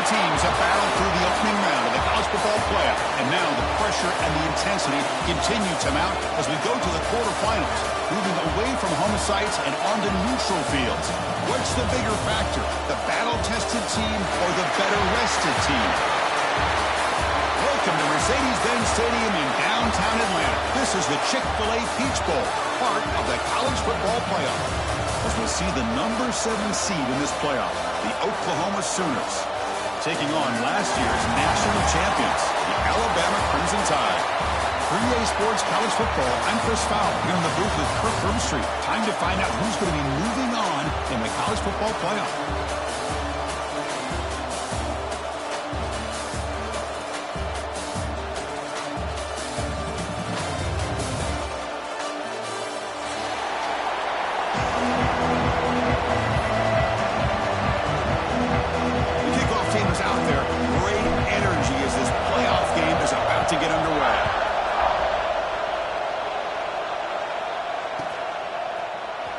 teams have battled through the opening round of the college football playoff, and now the pressure and the intensity continue to mount as we go to the quarterfinals, moving away from home sites and onto neutral fields. What's the bigger factor, the battle-tested team or the better-rested team? Welcome to Mercedes-Benz Stadium in downtown Atlanta. This is the Chick-fil-A Peach Bowl, part of the college football playoff. As we see the number 7 seed in this playoff, the Oklahoma Sooners, taking on last year's national champions, the Alabama Crimson Tide. 3A Sports College Football, I'm Chris Fowler, here in the booth with Kirk Broomstreet. Time to find out who's going to be moving on in the college football playoff.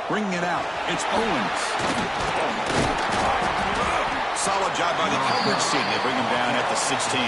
Bringing it out, it's Owens. Solid job by the coverage team. They bring him down at the 16.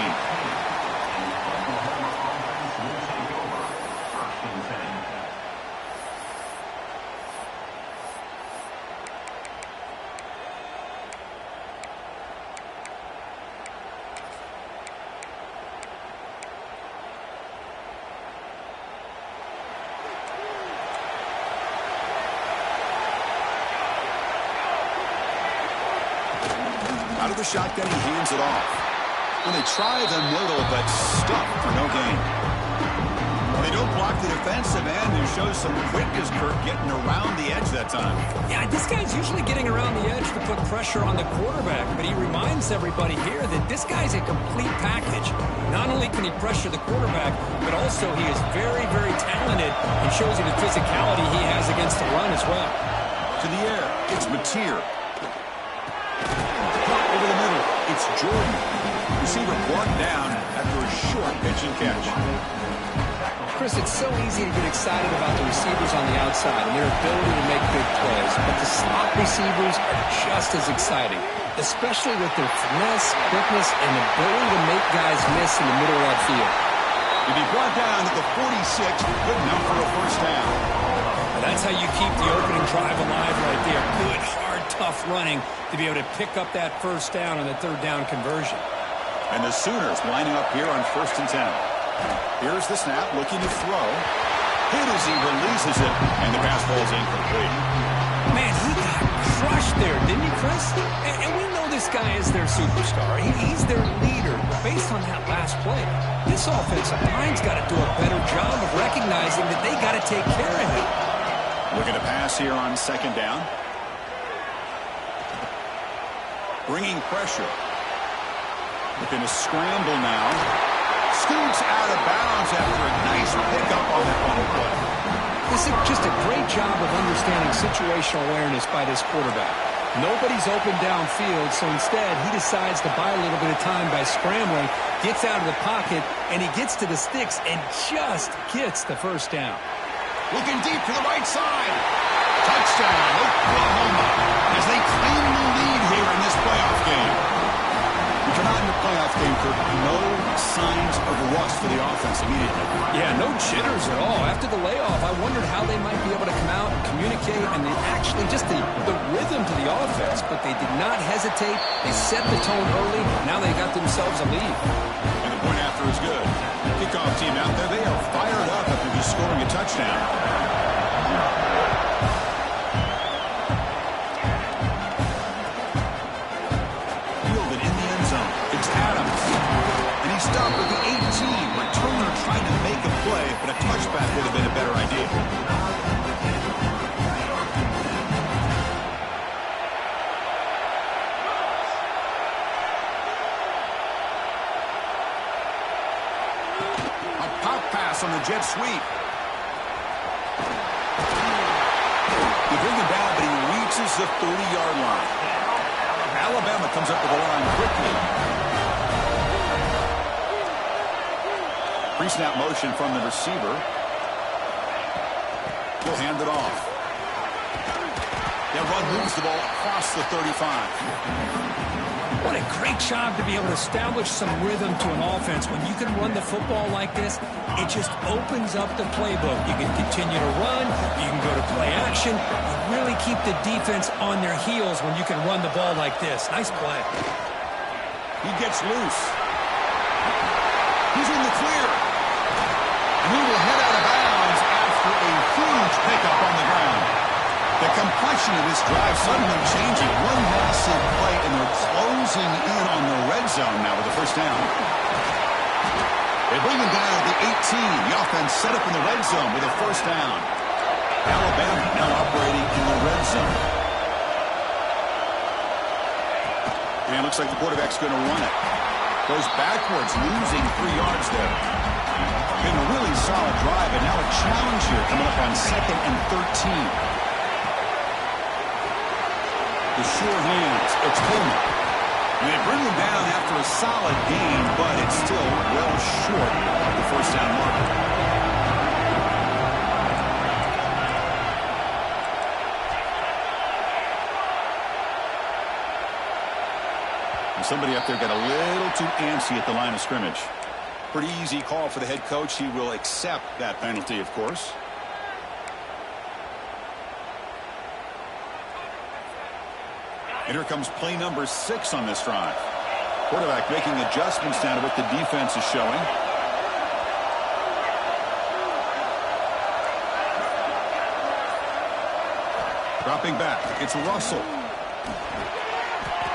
Out of the shotgun, he hands it off. When they try the middle, but stuck for no gain. They don't block the defensive end, who shows some quickness, Kirk, getting around the edge that time. Yeah, this guy's usually getting around the edge to put pressure on the quarterback, but he reminds everybody here that this guy's a complete package. Not only can he pressure the quarterback, but also he is very, very talented and shows you the physicality he has against the run as well. To the air, it's Mateer. Over the middle, it's Jordan. Receiver brought down after a short pitch and catch. Chris, it's so easy to get excited about the receivers on the outside and their ability to make big plays, but the slot receivers are just as exciting, especially with their finesse, quickness, and ability to make guys miss in the middle of that field. To be brought down at the 46, good enough for a first down. And that's how you keep the opening drive alive right there. Good, hard, tough running to be able to pick up that first down on the third down conversion. And the Sooners lining up here on 1st and 10. Here's the snap, looking to throw. Hit as he releases it, and the pass ball is incomplete. Man, he got crushed there, didn't he, Chris? And we know this guy is their superstar. He's their leader. But based on that last play, this offensive line's got to do a better job of recognizing that they got to take care of him. Looking to pass here on 2nd down. Bringing pressure. Looking to scramble now. Scoots out of bounds after a nice pickup on that one play. This is just a great job of understanding situational awareness by this quarterback. Nobody's open downfield, so instead he decides to buy a little bit of time by scrambling, gets out of the pocket, and he gets to the sticks and just gets the first down. Looking deep to the right side. Touchdown, Oklahoma, as they claim the lead here in this playoff game. We come out in the playoff game, Kirk, no signs of rust for the offense immediately. Yeah, no jitters at all. After the layoff, I wondered how they might be able to come out and communicate and actually just the rhythm to the offense, but they did not hesitate. They set the tone early. Now they got themselves a lead. And the point after is good. Kickoff team out there, they are fired up after just scoring a touchdown. Fielded in the end zone. It's Adams. And he's stopped at the 18. Returner trying to make a play, but a touchback would have been a better idea. On the jet sweep. You bring him down, but he reaches the 30-yard line. Alabama comes up with the line quickly. Pre-snap motion from the receiver. He'll hand it off. That run moves the ball across the 35. What a great job to be able to establish some rhythm to an offense. When you can run the football like this, it just opens up the playbook. You can continue to run. You can go to play action. You really keep the defense on their heels when you can run the ball like this. Nice play. He gets loose. He's in the clear. And he will head out of bounds after a huge pickup on the ground. The complexion of this drive suddenly changing. One massive play, and they're closing in on the red zone now with the first down. They bring him down at the 18. The offense set up in the red zone with a first down. Alabama now operating in the red zone. And it looks like the quarterback's going to run it. Goes backwards, losing 3 yards there. Been a really solid drive, and now a challenge here coming up on 2nd and 13. The sure hands, it's Coleman. And they bring him down after a solid gain, but it's still well short of the first down marker. Somebody up there got a little too antsy at the line of scrimmage. Pretty easy call for the head coach. He will accept that penalty, of course. And here comes play number 6 on this drive. Quarterback making adjustments down to what the defense is showing. Dropping back. It's Russell.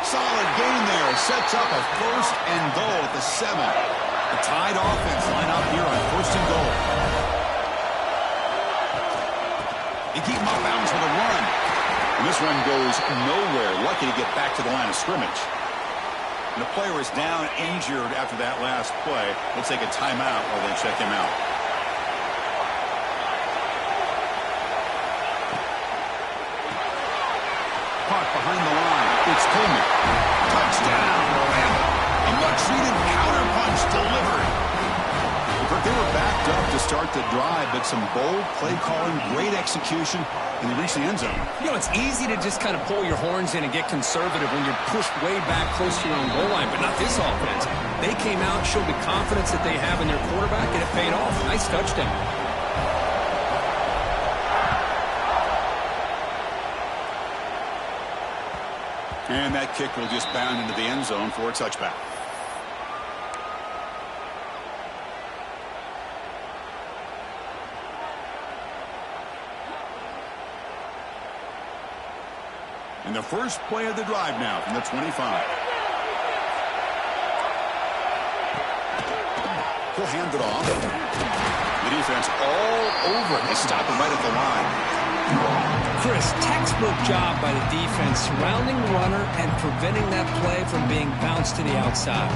Solid gain there. Sets up a 1st and goal at the 7. The tied offense line up here on 1st and goal. They keep him off bounds with a run. And this run goes nowhere. Lucky to get back to the line of scrimmage. And the player is down injured after that last play. We'll take a timeout while they check him out. Caught behind the line. It's Coleman. Touchdown. A much-needed counterpunch delivered. They were backed up to start the drive, but some bold play calling, great execution, and they reached the end zone. You know, it's easy to just kind of pull your horns in and get conservative when you're pushed way back close to your own goal line, but not this offense. They came out, showed the confidence that they have in their quarterback, and it paid off. Nice touchdown. And that kick will just bound into the end zone for a touchback. And the first play of the drive now from the 25. He'll hand it off. The defense all over it. They stop him right at the line. Chris, textbook job by the defense surrounding the runner and preventing that play from being bounced to the outside.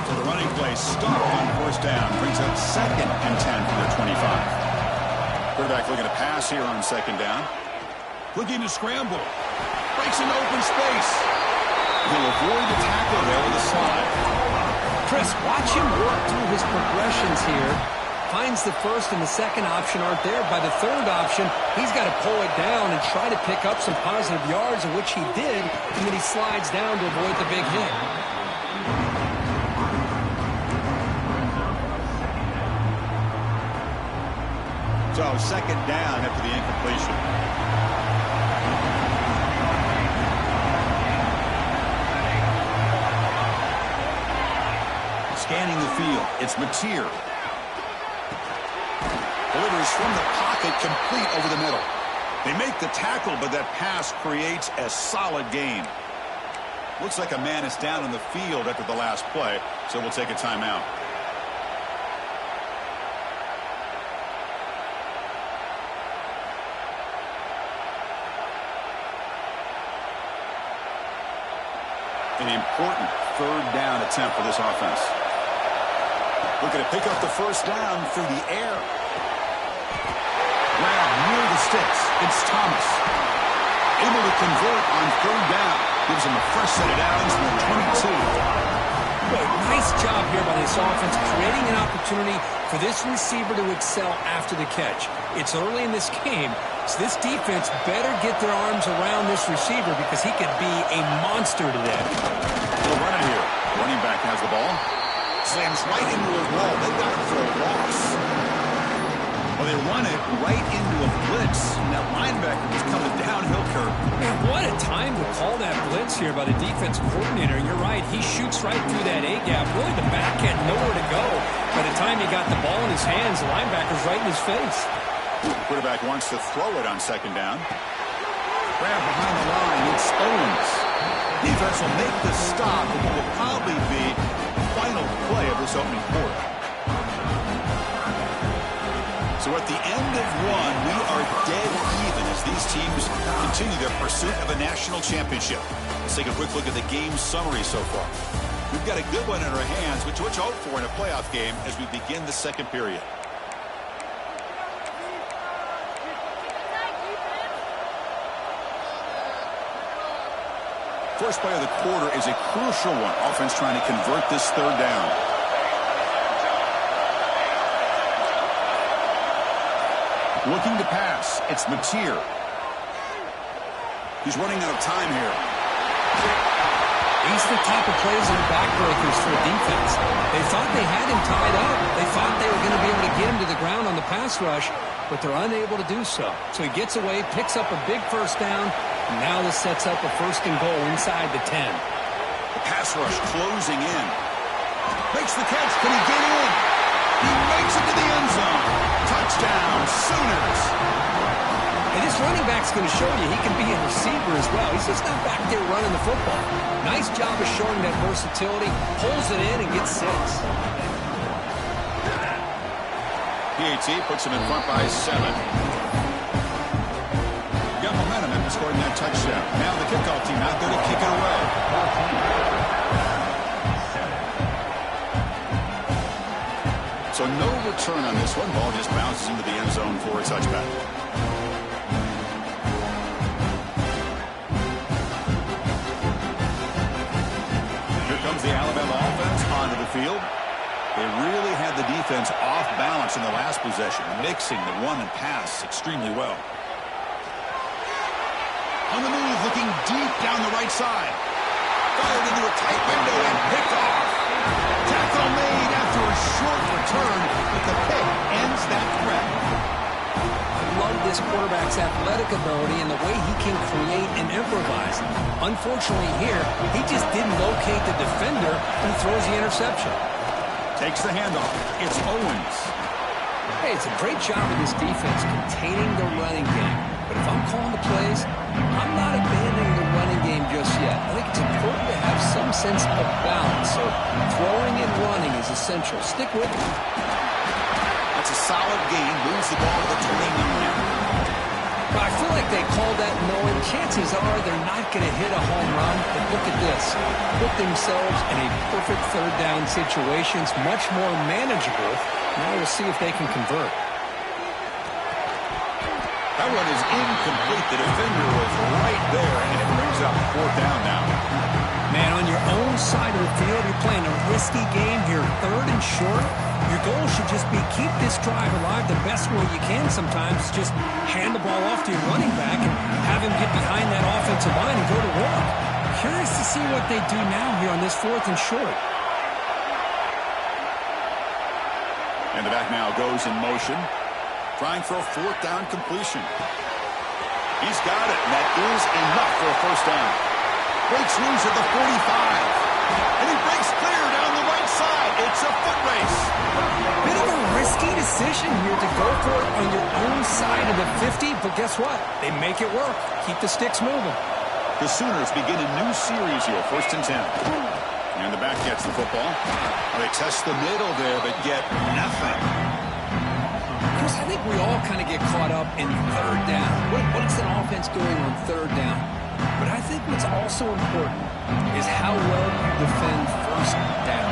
So the running play stopped on 1st down. Brings up 2nd and 10 from the 25. Quarterback looking to pass here on 2nd down. Looking to scramble. Breaks an open space. He'll avoid the tackle there with a slide. Chris, watch him work through his progressions here. Finds the 1st and the 2nd option aren't there. By the 3rd option, he's got to pull it down and try to pick up some positive yards, in which he did, and then he slides down to avoid the big hit. So 2nd down after the incompletion. Scanning the field, it's Mateer. Delivers from the pocket, complete over the middle. They make the tackle, but that pass creates a solid gain. Looks like a man is down on the field after the last play, so we'll take a timeout. An important 3rd down attempt for this offense. Looking to pick up the 1st down through the air. Grab near the sticks. It's Thomas. Able to convert on 3rd down. Gives him a fresh set of downs from the 22. Boy, nice job here by this offense, creating an opportunity for this receiver to excel after the catch. It's early in this game, so this defense better get their arms around this receiver because he could be a monster today. We'll run it here. Running back has the ball. Slams right into a wall. They got it for a loss. Well, they run it right into a blitz, and that linebacker was coming downhill curve. Man, what a time to call that blitz here by the defense coordinator. And you're right, he shoots right through that A-gap. Really, the back had nowhere to go. By the time he got the ball in his hands, the linebacker's right in his face. Quarterback wants to throw it on second down. Grab behind the line. It's Owens. Defense will make the stop, and it will probably be the final play of this opening quarter. So at the end of one, we are dead even as these teams continue their pursuit of a national championship. Let's take a quick look at the game summary so far. We've got a good one in our hands, which to hope for in a playoff game as we begin the second period. First play of the quarter is a crucial one. Offense trying to convert this third down. Looking to pass. It's Mateer. He's running out of time here. He's the type of players that are backbreakers for a defense. They thought they had him tied up. They thought they were going to be able to get him to the ground on the pass rush, but they're unable to do so. So he gets away, picks up a big first down, and now this sets up a first and goal inside the 10. The pass rush closing in. Makes the catch. Can he get in? He makes it to the end zone. Touchdown, Sooners. And this running back's going to show you he can be a receiver as well. He's just not back there running the football. Nice job of showing that versatility. Pulls it in and gets 6. PAT puts him in front by 7. Got momentum after scoring that touchdown. Now the kickoff team out there to kick it away. So no return on this one. Ball just bounces into the end zone for a touchback. Here comes the Alabama offense onto the field. They really had the defense off balance in the last possession, mixing the run and pass extremely well. On the move, looking deep down the right side. Fired into a tight window and picked off. Tackle made after a short return, but the pick ends that threat. I love this quarterback's athletic ability and the way he can create and improvise. Unfortunately here, he just didn't locate the defender and throws the interception. Takes the handoff. It's Owens. Hey, it's a great job of this defense containing the running game. But if I'm calling the plays, I'm not abandoning the running game just yet. I think it's important to have some sense of balance. So throwing and running is essential. Stick with it. That's a solid gain. Moves the ball to the 29. But I feel like they called that knowing chances are they're not going to hit a home run. But look at this. Put themselves in a perfect third down situation. It's much more manageable. Now we'll see if they can convert. That one is incomplete. The defender was right there, and it brings up fourth down now. Man, on your own side of the field, you're playing a risky game here, third and short. Your goal should just be keep this drive alive the best way you can sometimes. Just hand the ball off to your running back and have him get behind that offensive line and go to work. Curious to see what they do now here on this fourth and short. And the back now goes in motion, trying for a fourth down completion. He's got it, and that is enough for a first down. Breaks loose at the 45. And he breaks clear down the right side. It's a foot race. Bit of a risky decision here to go for it on your own side of the 50, but guess what? They make it work. Keep the sticks moving. The Sooners begin a new series here, 1st and 10. And the back gets the football. They test the middle there, but get nothing. Chris, I think we all kind of get caught up in third down. What is an offense doing on third down? But I think what's also important is how well you defend first down.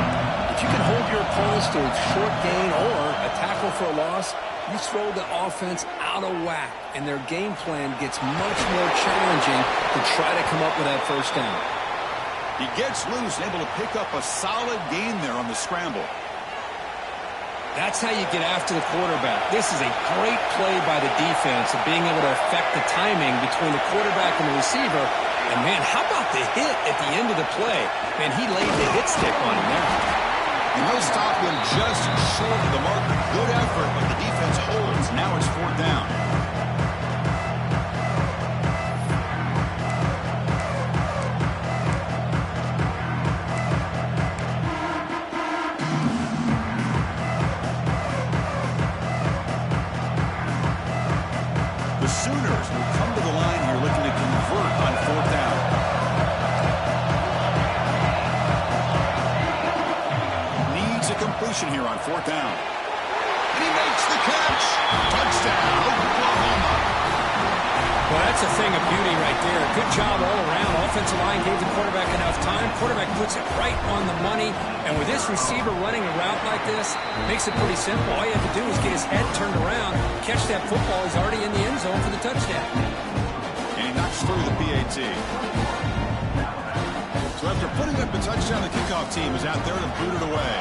If you can hold your opponents to a short gain or a tackle for a loss, you throw the offense out of whack, and their game plan gets much more challenging to try to come up with that first down. He gets loose and able to pick up a solid gain there on the scramble. That's how you get after the quarterback. This is a great play by the defense of being able to affect the timing between the quarterback and the receiver. And, man, how about the hit at the end of the play? Man, he laid the hit stick on him there. And he'll stop him just short of the marker. Good effort, but the defense holds. Now it's 4th down. The Sooners will come to the line here looking to convert on 4th down. Needs a completion here on 4th down. And he makes the catch. Touchdown, Oklahoma. Well, that's a thing of beauty right there. Good job all around. Offensive line gave the quarterback enough time. Quarterback puts it right on the money. And with this receiver running a route like this, makes it pretty simple. All you have to do is get his head turned around, catch that football. He's already in the end zone for the touchdown. And he knocks through the PAT. So after putting up the touchdown, the kickoff team is out there to boot it away.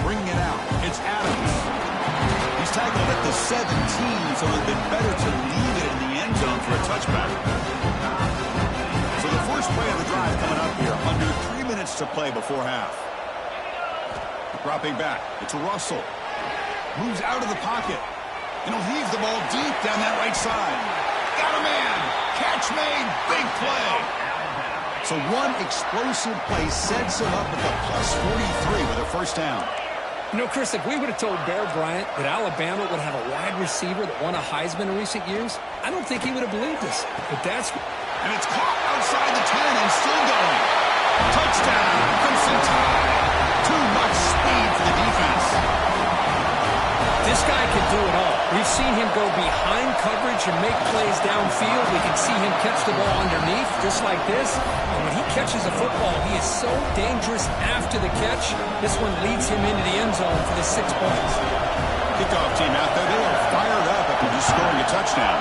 Bringing it out, it's Adams. He's tackled at the 17, so it would have been better to leave it in the end zone for a touchback. So the first play of the drive coming up here, under 3 minutes to play before half. Dropping back, it's Russell. Moves out of the pocket. And he'll heave the ball deep down that right side. Got a man. Catch made. Big play. So one explosive play sets him up at the +43 with a 1st down. You know, Chris, if we would have told Bear Bryant that Alabama would have a wide receiver that won a Heisman in recent years, I don't think he would have believed us. But that's... And it's caught outside the 10 and still going. Touchdown. Crimson Tide. Too much speed for the defense. This guy can do it all. We've seen him go behind coverage and make plays downfield. We can see him catch the ball underneath, just like this. And when he catches a football, he is so dangerous after the catch. This one leads him into the end zone for the 6 points. Kickoff team out there. They are fired up after just scoring a touchdown.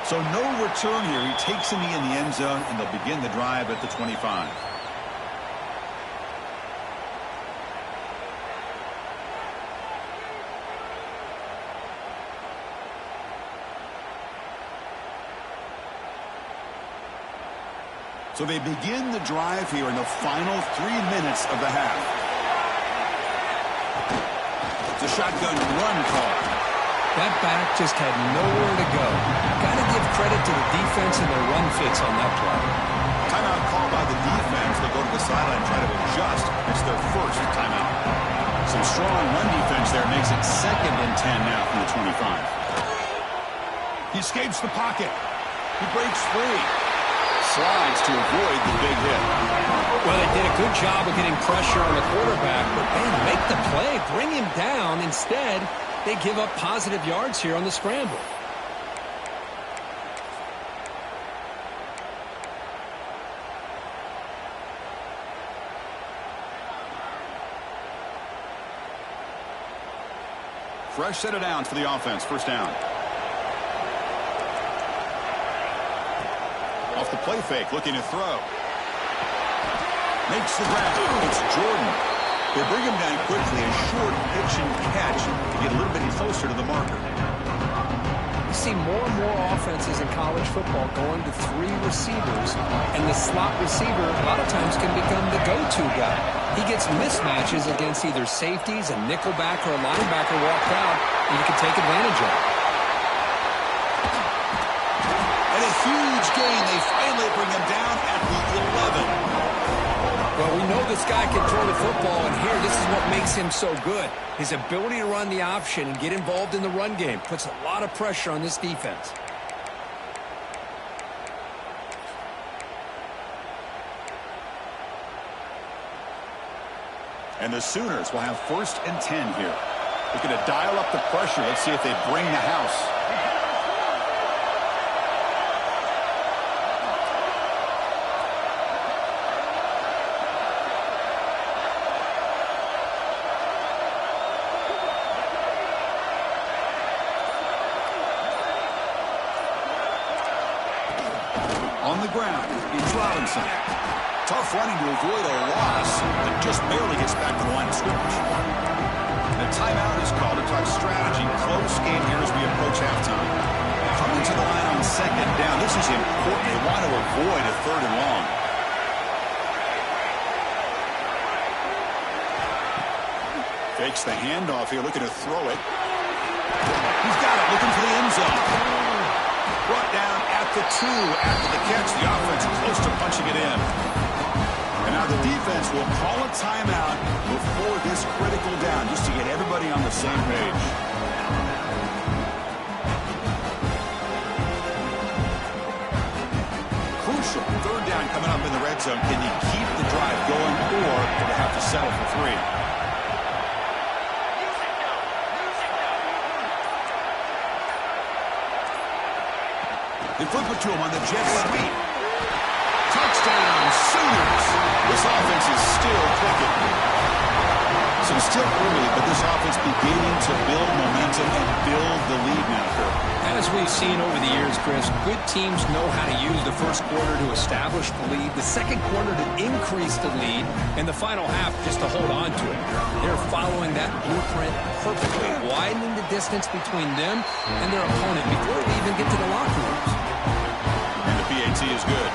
So no return here. He takes a knee in the end zone, and they'll begin the drive at the 25. So they begin the drive here in the final 3 minutes of the half. It's a shotgun run call. That back just had nowhere to go. Got to give credit to the defense and their run fits on that play. Timeout call by the defense. They'll go to the sideline and try to adjust. It's their first timeout. Some strong run defense there makes it 2nd and 10 now from the 25. He escapes the pocket. He breaks free. Slides to avoid the big hit. Well, they did a good job of getting pressure on the quarterback, but man, make the play, bring him down. Instead, they give up positive yards here on the scramble. Fresh set of downs for the offense. 1st down. Off the play fake, looking to throw. Makes the grab. It's Jordan. They bring him down quickly. A short pitch and catch to get a little bit closer to the marker. You see more and more offenses in college football going to 3 receivers, and the slot receiver a lot of times can become the go-to guy. He gets mismatches against either safeties, a nickelback, or a linebacker walk out, and you can take advantage of it. And a huge gain. They finally bring him down at the 11. Well, we know this guy can throw the football, and here, this is what makes him so good. His ability to run the option and get involved in the run game puts a lot of pressure on this defense. And the Sooners will have 1st and 10 here. Looking to dial up the pressure. Let's see if they bring the house. On the ground, it's Robinson. Tough running to avoid a loss, but just barely gets back to the line of scrimmage. The timeout is called to talk strategy. Close game here as we approach halftime. Coming to the line on second down. This is important. They want to avoid a third and long. Fakes the handoff here, looking to throw it. He's got it, looking for the end zone. Brought down at the 2 after the catch. The offense close to punching it in. And now the defense will call a timeout before this critical down, just to get everybody on the same page. Crucial third down coming up in the red zone. Can you keep the drive going, or do they have to settle for 3? They flip it to him on the jet sweep. Touchdown, Sooners. This offense is still clicking. So it's still early, but this offense beginning to build momentum and build the lead now, Kirk. As we've seen over the years, Chris, good teams know how to use the first quarter to establish the lead, the second quarter to increase the lead, and the final half just to hold on to it. They're following that blueprint perfectly, widening the distance between them and their opponent before they even get to the locker rooms. And the PAT is good.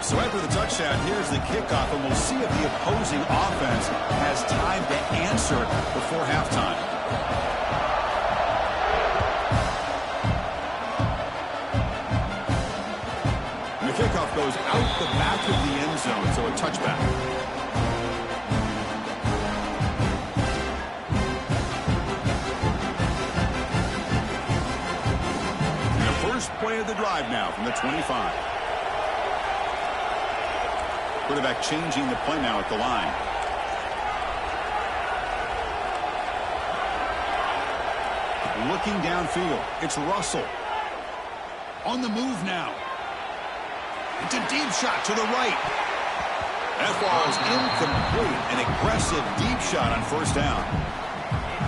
So after the touchdown, here's the kickoff, and we'll see if the opposing offense has time to answer before halftime. And the kickoff goes out the back of the end zone, so a touchback. Play of the drive now from the 25. Quarterback changing the play now at the line. Looking downfield. It's Russell. On the move now. It's a deep shot to the right. That ball is incomplete. An aggressive deep shot on first down.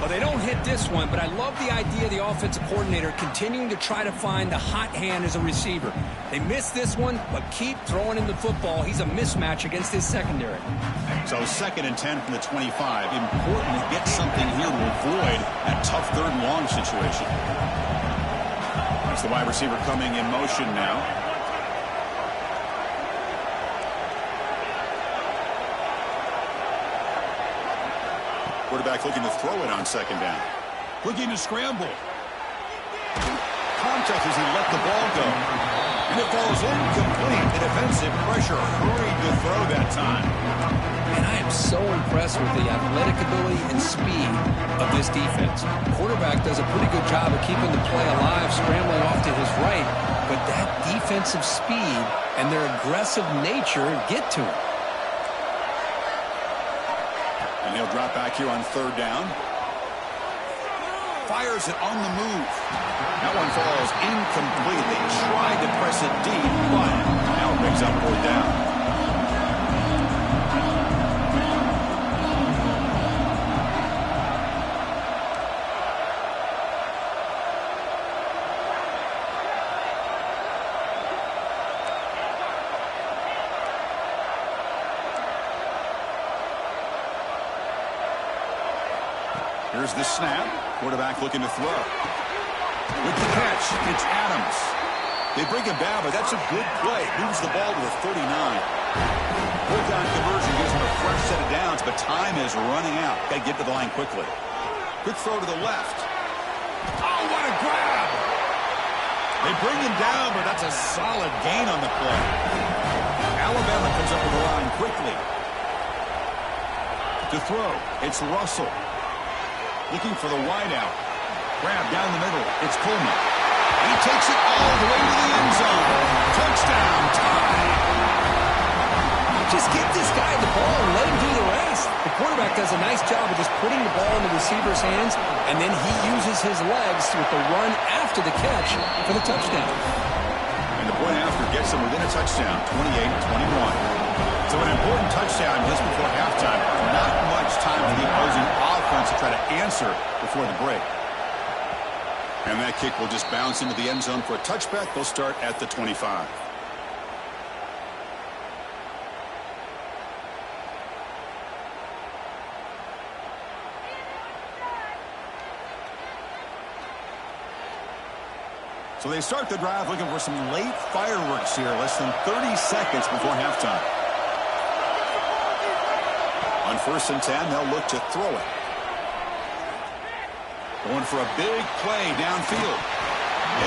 Well, they don't hit this one, but I love the idea of the offensive coordinator continuing to try to find the hot hand as a receiver. They missed this one, but keep throwing him the football. He's a mismatch against his secondary. So 2nd and 10 from the 25. Important to get something here to avoid that tough third and long situation. That's the wide receiver coming in motion now. Quarterback looking to throw it on second down. Looking to scramble. Contact as he let the ball go. And it falls incomplete. The defensive pressure hurried to throw that time. And I am so impressed with the athletic ability and speed of this defense. Quarterback does a pretty good job of keeping the play alive, scrambling off to his right. But that defensive speed and their aggressive nature get to him. And he'll drop back here on third down. Fires it on the move. That one falls incomplete. They tried to press it deep, but now it brings up fourth down. Here's the snap. Quarterback looking to throw. With the catch, it's Adams. They bring him down, but that's a good play. Moves the ball to the 39. Fourth down conversion gives him a fresh set of downs, but time is running out. Got to get to the line quickly. Quick throw to the left. Oh, what a grab! They bring him down, but that's a solid gain on the play. Alabama comes up with the line quickly. To throw, it's Russell. Looking for the wideout. Grab down the middle. It's Coleman. He takes it all the way to the end zone. Touchdown, tie. Just get this guy the ball and let him do the rest. The quarterback does a nice job of just putting the ball in the receiver's hands, and then he uses his legs with the run after the catch for the touchdown. And the point after gets him within a touchdown, 28-21. So an important touchdown just before halftime. Not much time for the opposing offense to try to answer before the break. And that kick will just bounce into the end zone for a touchback. They'll start at the 25. So they start the drive looking for some late fireworks here, less than 30 seconds before halftime. On 1st and 10, they'll look to throw it. Going for a big play downfield.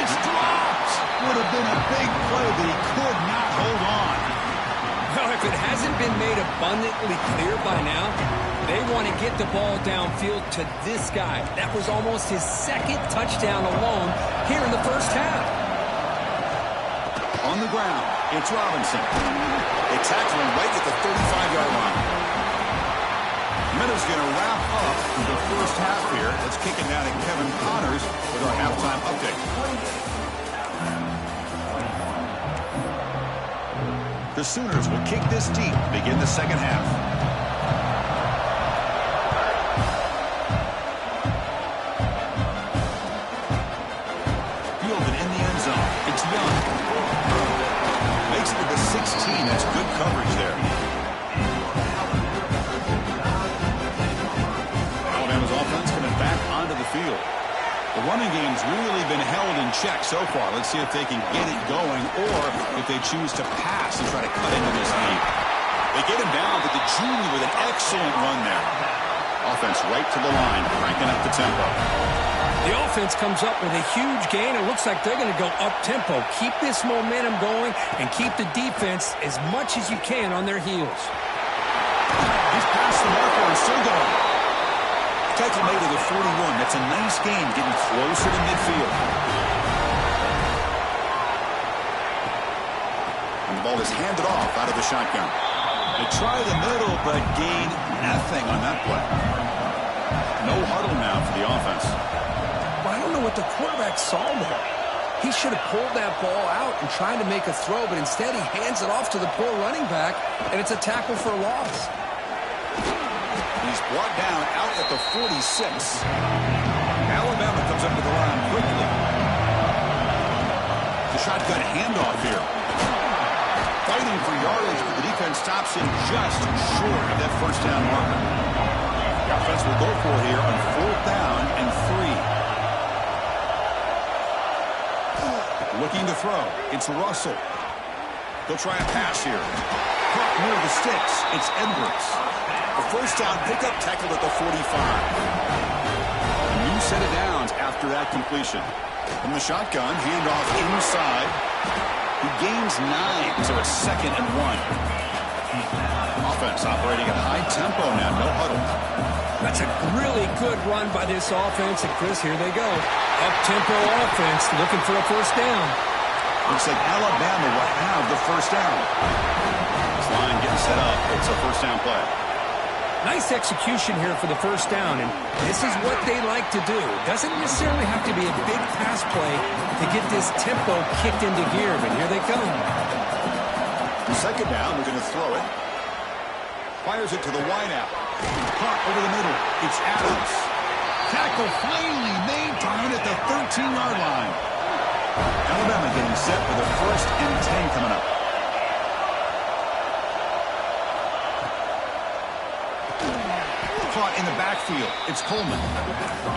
It's dropped. Would have been a big play, but he could not hold on. Well, if it hasn't been made abundantly clear by now, they want to get the ball downfield to this guy. That was almost his second touchdown alone here in the first half. On the ground, it's Robinson. They tackle him right at the 35-yard line. Minutes going to wrap up the first half here. Let's kick it down to Kevin Connors with our halftime update. The Sooners will kick this deep to begin the second half. Fielded in the end zone. It's Young. Makes it to the 16. That's good coverage there. Alabama's offense coming back onto the field. The running game's really been held in check so far. Let's see if they can get it going or if they choose to pass and try to cut into this lead. They get him down to the junior with an excellent run there. Offense right to the line, cranking up the tempo. The offense comes up with a huge gain. It looks like they're going to go up-tempo. Keep this momentum going and keep the defense as much as you can on their heels. He's past the marker and still going. Tackle made to the 41. That's a nice gain, getting closer to midfield. And the ball is handed off out of the shotgun. They try the middle, but gain nothing on that play. No huddle now for the offense. I don't know what the quarterback saw there. He should have pulled that ball out and tried to make a throw, but instead he hands it off to the poor running back, and it's a tackle for a loss. He's brought down out at the 46. Alabama comes up to the line quickly. The shotgun handoff here. Fighting for yardage, but the defense stops him just short of that first down marker. The offense will go for it here on 4th down and 3. Looking to throw. It's Russell. They'll try a pass here. Caught near the sticks. It's Edwards. A first down pickup, tackled at the 45. A new set of downs after that completion. From the shotgun, handoff inside. He gains 9, so it's 2nd and 1. Offense operating at high tempo now, no huddle. That's a really good run by this offense, and Chris, here they go. Up-tempo offense, looking for a first down. Looks like Alabama will have the first down. This line getting set up. It's a first down play. Nice execution here for the first down, and this is what they like to do. Doesn't necessarily have to be a big pass play to get this tempo kicked into gear, but here they come. Second down, we're going to throw it. Fires it to the wideout. Caught over the middle. It's Adams. Tackle finally maintained at the 13-yard line. Alabama getting set for the 1st and 10 coming up. Caught in the backfield. It's Coleman.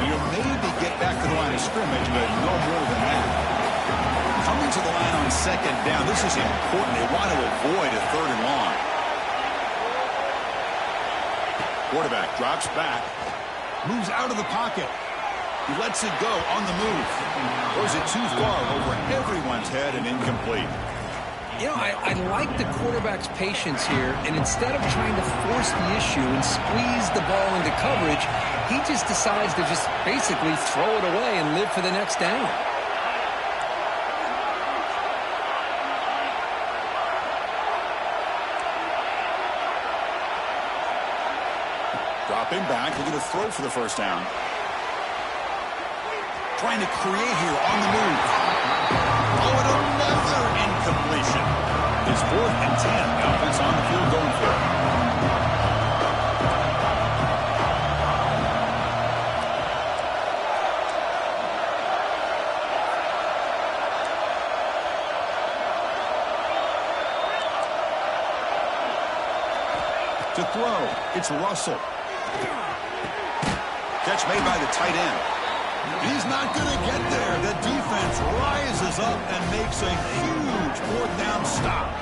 You maybe get back to the line of scrimmage, but no more than that. Coming to the line on 2nd down. This is important. They want to avoid a 3rd and long. Quarterback drops back. Moves out of the pocket. He lets it go on the move. Throws it too far over everyone's head and incomplete. You know, I like the quarterback's patience here, and instead of trying to force the issue and squeeze the ball into coverage, he just decides to just basically throw it away and live for the next down. Dropping back, looking to throw for the first down. Trying to create here on the move. Oh, and another incompletion. It's 4th and 10. The offense on the field going for it. To throw, it's Russell. Catch made by the tight end. He's not going to get there. The defense rises up and makes a huge fourth down stop.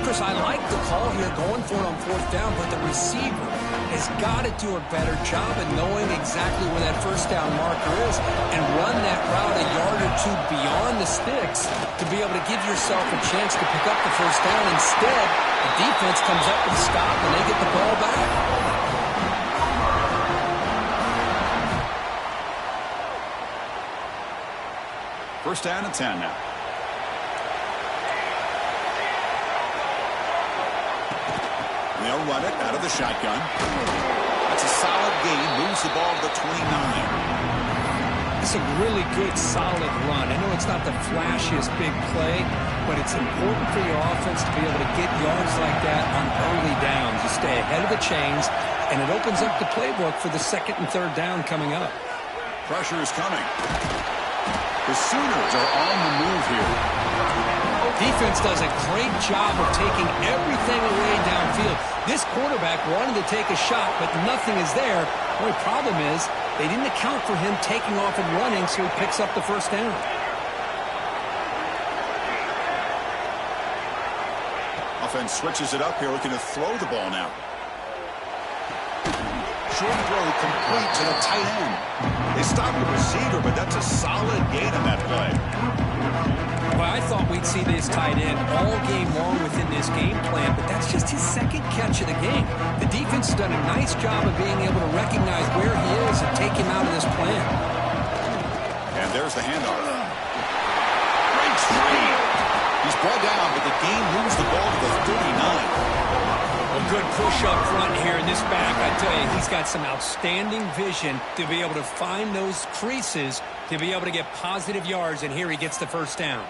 Chris, I like the call here going for it on fourth down, but the receiver has got to do a better job of knowing exactly where that first down marker is and run that route a yard or two beyond the sticks to be able to give yourself a chance to pick up the first down. Instead, the defense comes up with a stop and they get the ball back. First down and 10 now. They'll run it out of the shotgun. That's a solid gain. Moves the ball to the 29. It's a really good, solid run. I know it's not the flashiest big play, but it's important for your offense to be able to get yards like that on early downs. You stay ahead of the chains, and it opens up the playbook for the second and third down coming up. Pressure is coming. The Sooners are on the move here. Defense does a great job of taking everything away downfield. This quarterback wanted to take a shot, but nothing is there. The only problem is they didn't account for him taking off and running, so he picks up the first down. Offense switches it up here, looking to throw the ball now. Short throw complete to the tight end. They stop the receiver, but that's a solid gain on that play. Well, I thought we'd see this tight end all game long within this game plan, but that's just his second catch of the game. The defense has done a nice job of being able to recognize where he is and take him out of this plan. And there's the handoff. Breaks free. He's brought down, but the game moves the ball to the 39. A good push up front here in this back. I tell you, he's got some outstanding vision to be able to find those creases, to be able to get positive yards, and here he gets the first down.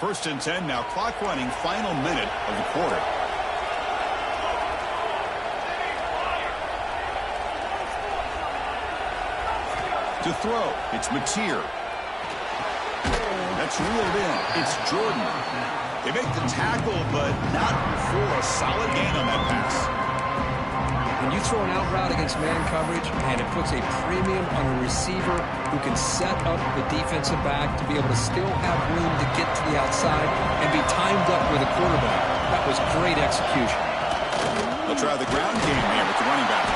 First and 10 now, clock running, final minute of the quarter. To throw, it's Mateer. That's reeled in. It's Jordan. They make the tackle, but not before a solid gain on that pass. When you throw an out route against man coverage, and it puts a premium on a receiver who can set up the defensive back to be able to still have room to get to the outside and be timed up with a quarterback. That was great execution. They'll try the ground game here with the running back.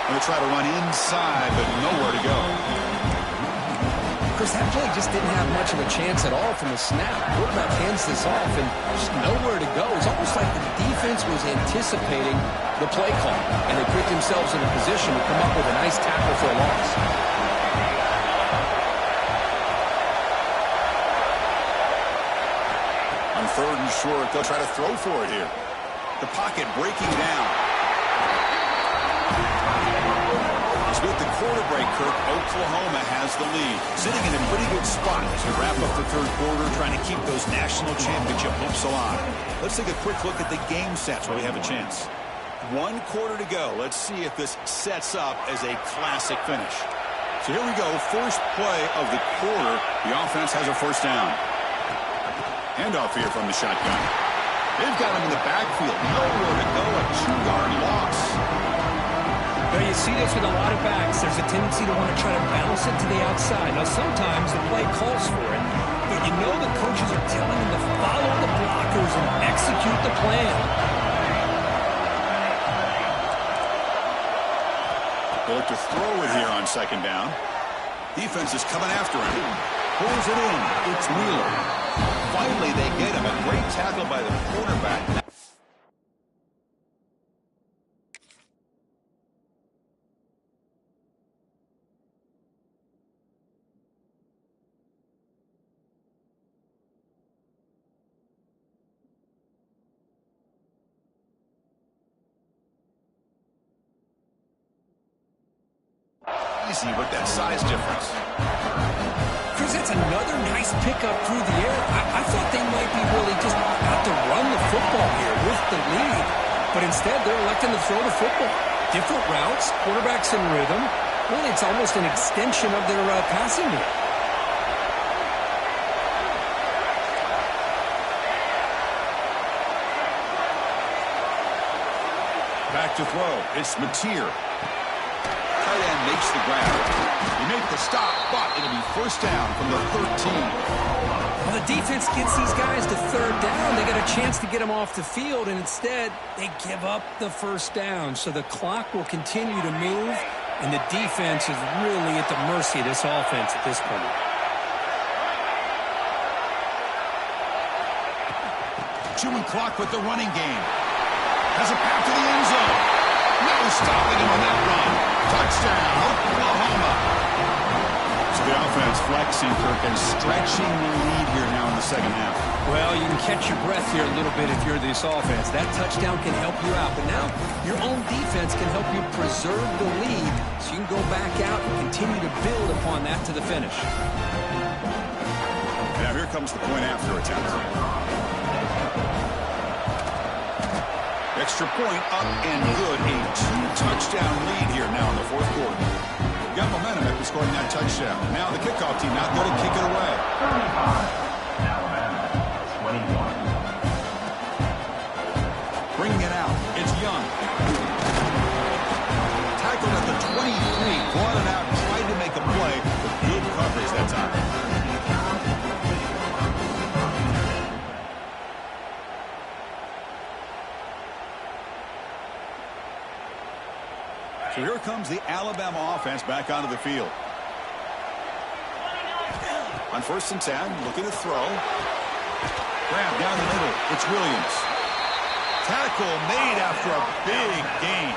They'll try to run inside, but nowhere to go. Chris, that play just didn't have much of a chance at all from the snap. Quarterback hands this off and just nowhere to go. It's almost like the defense was anticipating the play call, and they put themselves in a position to come up with a nice tackle for a loss. On third and short, they'll try to throw for it here. The pocket breaking down. As with the quarter break, Kirk, Oklahoma has the lead. Sitting in a pretty good spot as we wrap up the third quarter, trying to keep those national championship hopes alive. Let's take a quick look at the game sets where we have a chance. 1 quarter to go. Let's see if this sets up as a classic finish. So here we go. First play of the quarter. The offense has a first down. Handoff here from the shotgun. They've got him in the backfield. Nowhere to go. A 2-yard loss. Now you see this with a lot of backs. There's a tendency to want to try to bounce it to the outside. Now sometimes the play calls for it, but you know the coaches are telling them to follow the blockers and execute the plan. They look to throw it here on second down. Defense is coming after him. Pulls it in. It's Wheeler. Finally, they get him. A great tackle by the quarterback. Easy with that size difference. Chris, that's another nice pickup through the air. I thought they might be really just out to run the football here with the lead, but instead they're electing to throw the football. Different routes, quarterbacks in rhythm. Really, it's almost an extension of their passing game. Back to throw. It's Mateer. Tight end makes the grab. He makes the stop, but it'll be first down from the 13. Well, the defense gets these guys to third down. They got a chance to get them off the field, and instead they give up the first down. So the clock will continue to move, and the defense is really at the mercy of this offense at this point. Chewing clock with the running game. Has a path to the end zone. No stopping him on that run. Touchdown, Oklahoma. So the offense flexing, Kirk, and stretching the lead here now in the second half. Well, you can catch your breath here a little bit if you're this offense. That touchdown can help you out. But now your own defense can help you preserve the lead so you can go back out and continue to build upon that to the finish. Now here comes the point after attempt. Extra point up and good. A 2-touchdown lead here now in the fourth quarter. Got momentum after scoring that touchdown. Now the kickoff team not going to kick it away. 35, Alabama, 21. Bringing it out. It's Young. Tackled at the 23. Brought it out. Tried to make a play. With good coverage that time. So here comes the Alabama offense back onto the field. On 1st and 10, looking to throw. Grab down the middle. It's Williams. Tackle made after a big gain.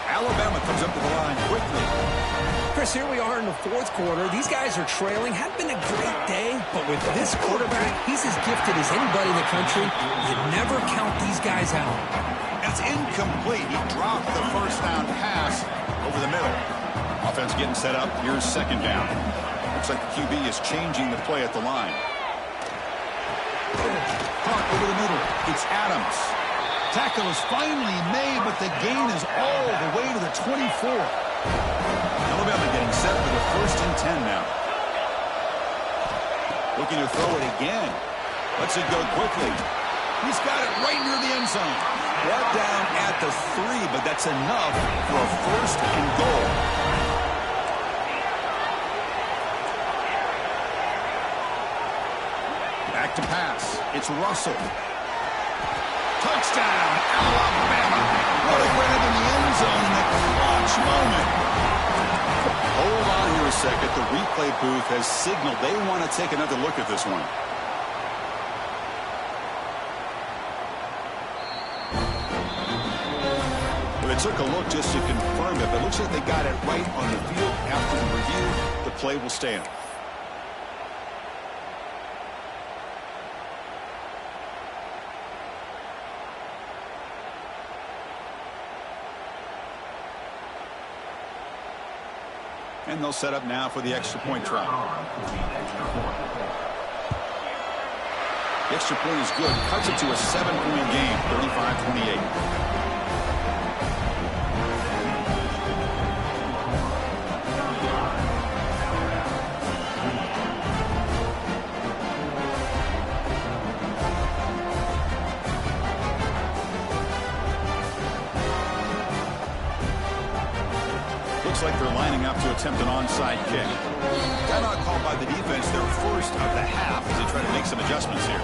Alabama comes up to the line quickly. Chris, here we are in the fourth quarter. These guys are trailing. Hadn't been a great day, but with this quarterback, he's as gifted as anybody in the country. You never count these guys out. It's incomplete. He dropped the first down pass over the middle. Offense getting set up. Here's second down. Looks like the QB is changing the play at the line. Caught over the middle. It's Adams. Tackle is finally made, but the gain is all the way to the 24. Alabama getting set for the 1st and 10 now. Looking to throw it again. Lets it go quickly. He's got it right near the end zone. Brought down at the 3, but that's enough for a 1st and goal. Back to pass. It's Russell. Touchdown, Alabama. What a grab in the end zone in the clutch moment. Hold on here a second. The replay booth has signaled they want to take another look at this one. They took a look just to confirm it, but it looks like they got it right on the field. After the review, the play will stand. And they'll set up now for the extra point try. The extra point is good. Cuts it to a 7-point game, 35-28. Looks like they're lining up to attempt an onside kick. Timeout called by the defense, their first of the half, as they try to make some adjustments here.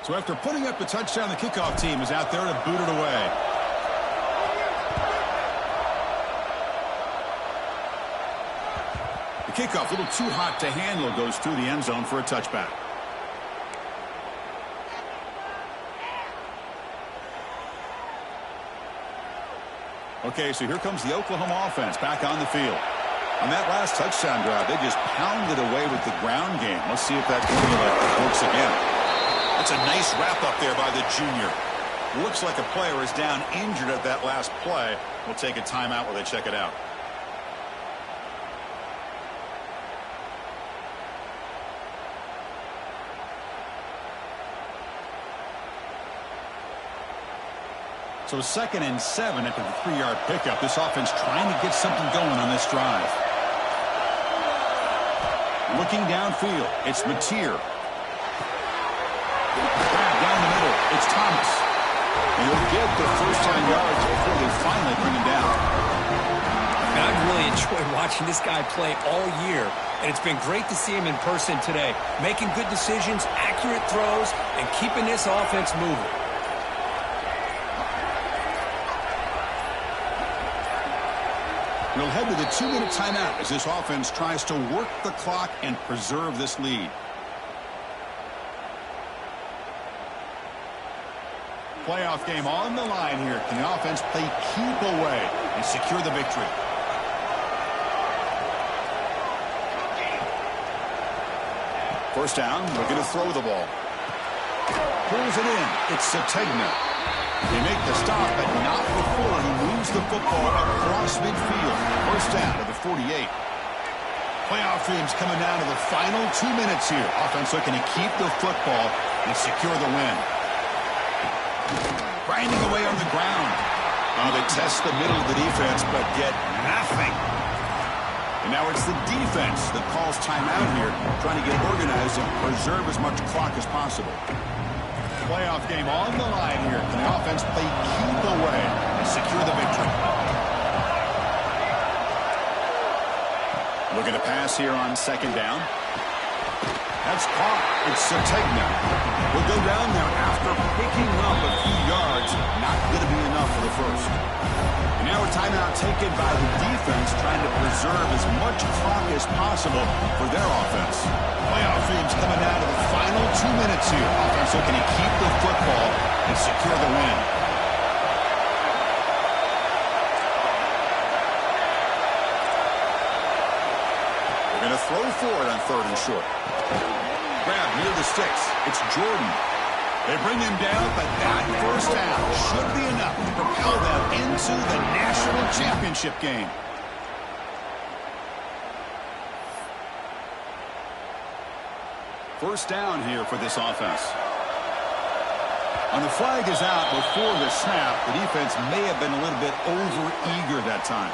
So after putting up the touchdown, the kickoff team is out there to boot it away. The kickoff, a little too hot to handle, goes through the end zone for a touchback. Okay, so here comes the Oklahoma offense back on the field. On that last touchdown drive, they just pounded away with the ground game. Let's see if that formula works again. That's a nice wrap-up there by the junior. Looks like a player is down injured at that last play. We'll take a timeout while they check it out. So 2nd and 7 after the 3-yard pickup. This offense trying to get something going on this drive. Looking downfield, it's Mateer. Down the middle, it's Thomas. And he'll get the first 10 yards before they finally bring him down. I've really enjoyed watching this guy play all year, and it's been great to see him in person today, making good decisions, accurate throws, and keeping this offense moving. We'll head to the 2-minute timeout as this offense tries to work the clock and preserve this lead. Playoff game on the line here. Can the offense play keep away and secure the victory? First down, looking to throw the ball. Pulls it in. It's Sategna. They make the stop, but not before he moves the football across midfield. First down to the 48. Playoff teams coming down to the final 2 minutes here. Offense looking to keep the football and secure the win. Grinding away on the ground. They test the middle of the defense, but get nothing. And now it's the defense that calls timeout here, trying to get organized and preserve as much clock as possible. Playoff game on the line here. Can the offense play keep away and secure the victory? Looking to pass here on 2nd down. That's caught. It's Sategna. Will go down there after picking up a few yards. Not going to be enough for the first. And now a timeout taken by the defense, trying to preserve as much clock as possible for their offense. Playoff teams coming down to the final 2 minutes here. Offense looking to keep the football and secure the win. They're going to throw for it on 3rd and short. Grab near the sticks. It's Jordan. They bring him down, but that first down should be enough to propel them into the national championship game. First down here for this offense. And the flag is out before the snap. The defense may have been a little bit over-eager that time.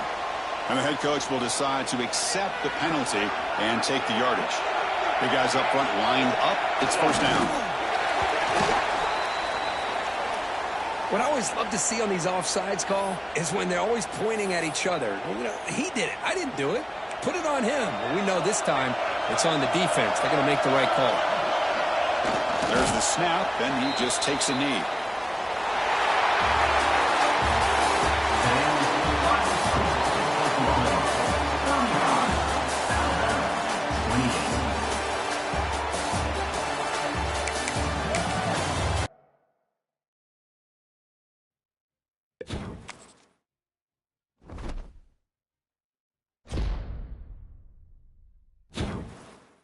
And the head coach will decide to accept the penalty and take the yardage. The guys up front lined up. It's first down. What I always love to see on these offsides call is when they're always pointing at each other. You know, he did it. I didn't do it. Put it on him. Well, we know this time it's on the defense. They're going to make the right call. There's the snap, and he just takes a knee.